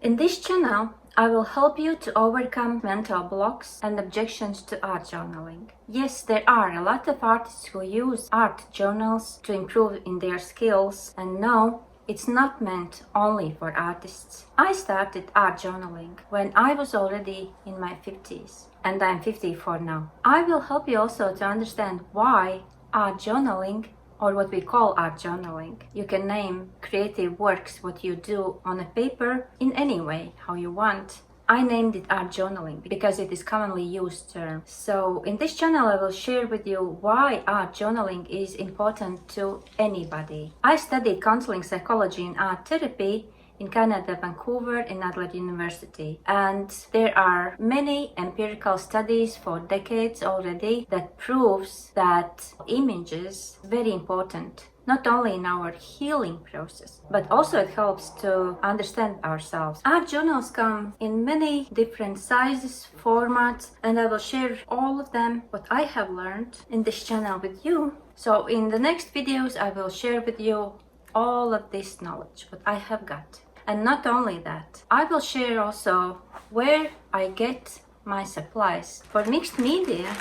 In this channel, I will help you to overcome mental blocks and objections to art journaling. Yes, there are a lot of artists who use art journals to improve in their skills, and no, it's not meant only for artists. I started art journaling when I was already in my 50s, and I'm 54 now. I will help you also to understand why art journaling, or what we call art journaling. You can name creative works, what you do on a paper, in any way, how you want. I named it art journaling because it is commonly used term. So in this channel I will share with you why art journaling is important to anybody. I studied counseling psychology and art therapy in Canada, Vancouver, in Adelaide University. And there are many empirical studies for decades already that proves that images very important, not only in our healing process, but also it helps to understand ourselves. Art journals come in many different sizes, formats, and I will share all of them, what I have learned in this channel with you. So in the next videos, I will share with you all of this knowledge, what I have got. And not only that, I will share also where I get my supplies. For mixed media,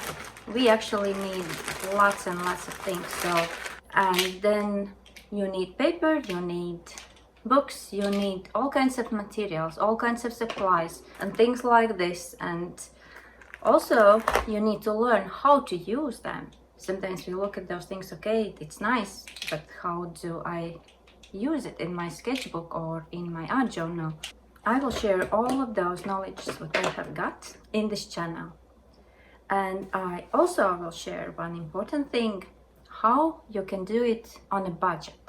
we actually need lots and lots of things. And then you need paper, you need books, you need all kinds of materials, all kinds of supplies and things like this. And also you need to learn how to use them. Sometimes we look at those things, okay, it's nice, but how do I use it in my sketchbook or in my art journal? I will share all of those knowledge what I have got in this channel. And I also will share one important thing, how you can do it on a budget.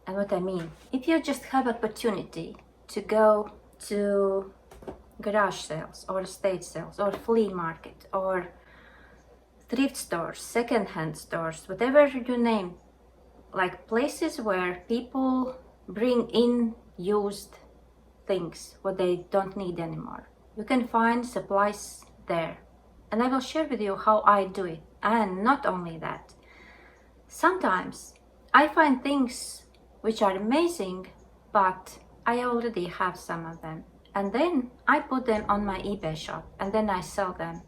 And what I mean, if you just have opportunity to go to garage sales or estate sales or flea market or thrift stores, second-hand stores, whatever you name, like places where people bring in used things, what they don't need anymore. You can find supplies there. And I will share with you how I do it. And not only that, sometimes I find things which are amazing, but I already have some of them. And then I put them on my eBay shop and then I sell them.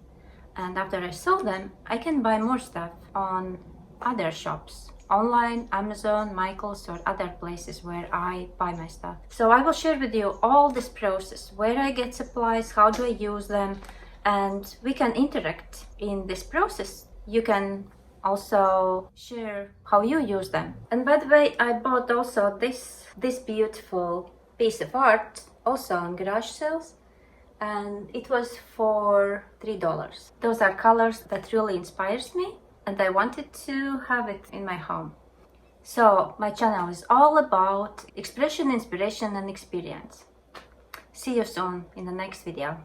And after I sell them, I can buy more stuff on other shops. Online, Amazon, Michaels, or other places where I buy my stuff. So I will share with you all this process, where I get supplies, how do I use them, and we can interact in this process. You can also share how you use them. And by the way, I bought also this beautiful piece of art also on garage sales, and it was for $3. Those are colors that really inspires me, and I wanted to have it in my home. So my channel is all about expression, inspiration, and experience. See you soon in the next video.